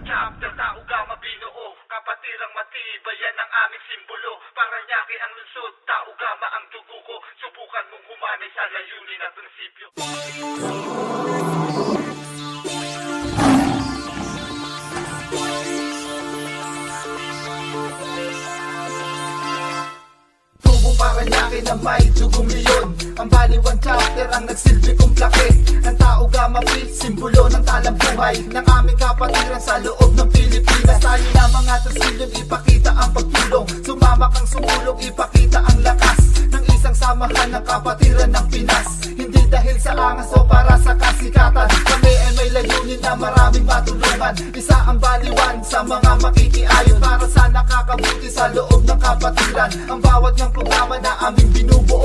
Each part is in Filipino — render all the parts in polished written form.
chapter, tao gama binuo, kapatirang matibay, yan ang aming simbolo. Paranaque ang lungsod, tao gama ang dugo ko. Subukan mong humanay sa layunin at prinsipyo. Paranaque na may dugong leyon, ang baliwan chapter ang nagsilbi kong plake. Ang tao gama pit, simbolo ng talang buhay ng aming kapatiran sa loob ng Pilipinas. Tayo na mga tasilyon, ipakita ang pagtulong. Sumama kang sumulong, ipakita ang lakas ng isang samahan ng kapatiran ng Pinas. Hindi dahil sa angas o para sa kasikatan, kami ay may layunin na maraming matulungan. Isa ang baliwan sa mga makikiayon para sa nakakabuti sa loob ng kapatiran. Ang bawat ng programa na aming binubuo,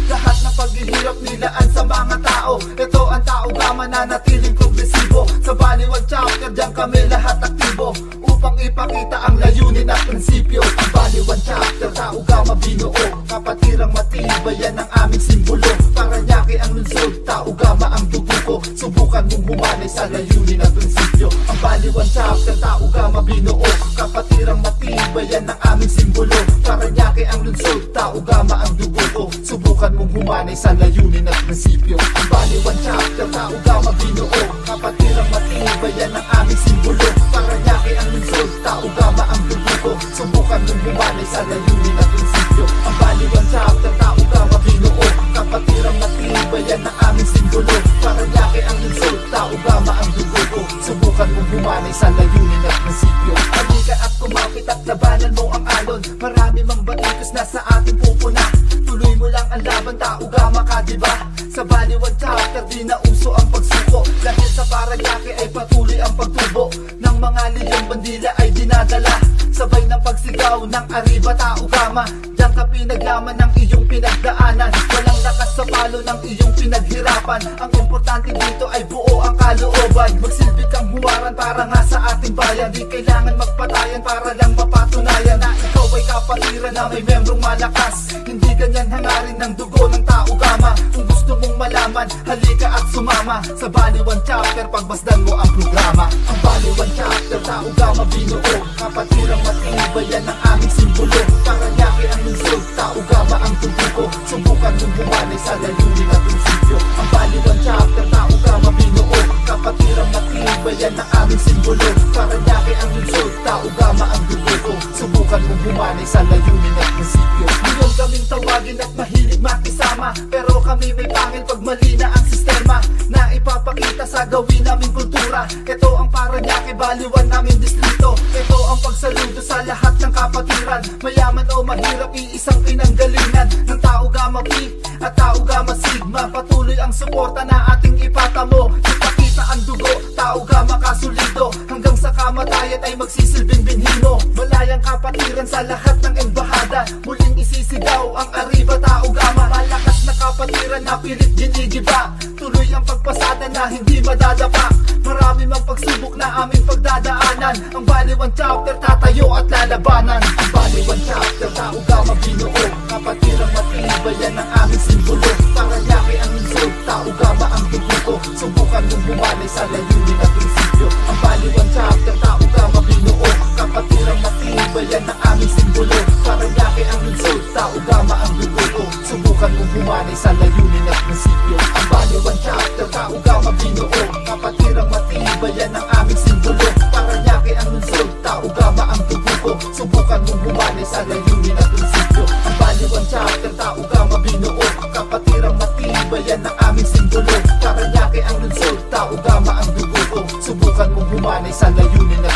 lahat ng paghihirap nilaan sa mga tao. Ito ang tao gama na natiling progresibo. Sa baliwan chapter, diyan kami lahat aktibo upang ipakita ang layunin at prinsipyo. Ang baliwan chapter, tao gama binuo, kapatirang matibay, yan ang aming simbolo. Paranaque ang lungsod, tao gama ang dugo ko. Subukan mong humanay sa layunin at prinsipyo. Ang baliwan chapter, tao gama binuo, kapatirang matibay, yan ang aming simbolo. Paranaque ang lungsod, tao gama ang dugo ko. Subukan mong humanay sa layunin at prinsipyo. Ang baliwan chapter, tao gama binuo, kapatirang matibay, yan ang aming simbolo. Paranaque ang lungsod, tao gama ang dugo ko. Subukan mong humanay sa layunin at prinsipyo. Ang baliwan chapter, tao gama binuo, kapatirang matibay, yan ang aming simbolo. Paranaque ang lungsod, tao gama ang dugo ko. Subukan mong humanay sa layunin at prinsipyo. Halika at kumapit at labanan mo ang alon. Marami mang batikos na sa ating pupuna. Tuloy mo lang ang laban, tao gama ka, diba? Sa baliwan chapter, di na uso ang pagsuko. Dahil sa Paranaque ay patuloy ang pagtubo ng mga liyong bandila ay dinadala. Sabay ng pagsigaw ng arriba, tao gama. Diyan ka pinaglaman ng iyong pinagdaanan. Walang lakas sa palo ng iyong pinaghirapan. Ang importante dito ay buo ang kalooban. Magsilbi kang huwaran para nga sa ating bayan. Di kailangan magpatayan para lang mapatunayan na ikaw ay kapatiran na may membrong malakas. Hindi ganyan hangarin ng dugo ng tao gama. Kung gusto mong malaman, halika at sumama sa baliwan chapter, pagmasdan mo ang programa. Ang baliwan chapter, tao gama binuo, kapatirang matibay, yan ang aming simbolo. Paranaque ang lungsod, tao gama ang dugo ko. Subukan mong humanay sa layunin at prinsipyo. Ang baliwan chapter, tao gama binuo, kapatirang matibay, yan ang aming simbolo. Paranaque ang lungsod, tao gama ang dugo ko. Subukan mong humanay sa layunin at prinsipyo. Ngayon kaming tawagin at mahilig makisama, pero kami may pangil pag mali na ang sistema na ipapakita sa gawin naming kultura. Ito ang Paranaque, baliwan naming distrito. Ito ang pagsaludo sa lahat ng kapatiran. Mayaman o mahirap, iisang pinanggalingan ng tao gama P at tao gama Sigma. Patuloy ang suporta na ating ipatamo. Ipakita ang dugo, tao gama kasulido. Hanggang sa kamatayan ay magsisilbing binhimo. Malayang kapatiran sa lahat ng embahada. Muling isisigaw ang arriba, tao gama. Malakas na kapatiran na pilit ginigiba. Tuloy ang pagpasada na hindi madadapa. Marami mang pagsubok na aming pagdadaanan. Ang baliwan chapter, tatayo at lalabanan. Ang baliwan chapter, tao gama binuo, kapatirang matibay, yan ang aming simbolo. Paranaque ang lungsod, tao gama ang dugo ko. Subukan mong humanay sa layunin at prinsipyo. Ang baliwan chapter, tao gama binuo, kapatirang matibay, yan ang aming simbolo. Paranaque ang lungsod, tao gama ang dugo ko. Subukan mong humanay sa layunin at prinsipyo. Ang baliwan chapter, tao gama binuo, kapatirang matibay, yan ang aming simbolo. Paranaque ang lungsod, tao gama ang dugo ko. Subukan mong humanay sa layunin at prinsipyo. Ang baliwan chapter, tao gama binuo, kapatirang matibay, yan ang aming simbolo. Paranaque ang lungsod, tao gama ang dugo ko. Subukan mong humanay sa layunin at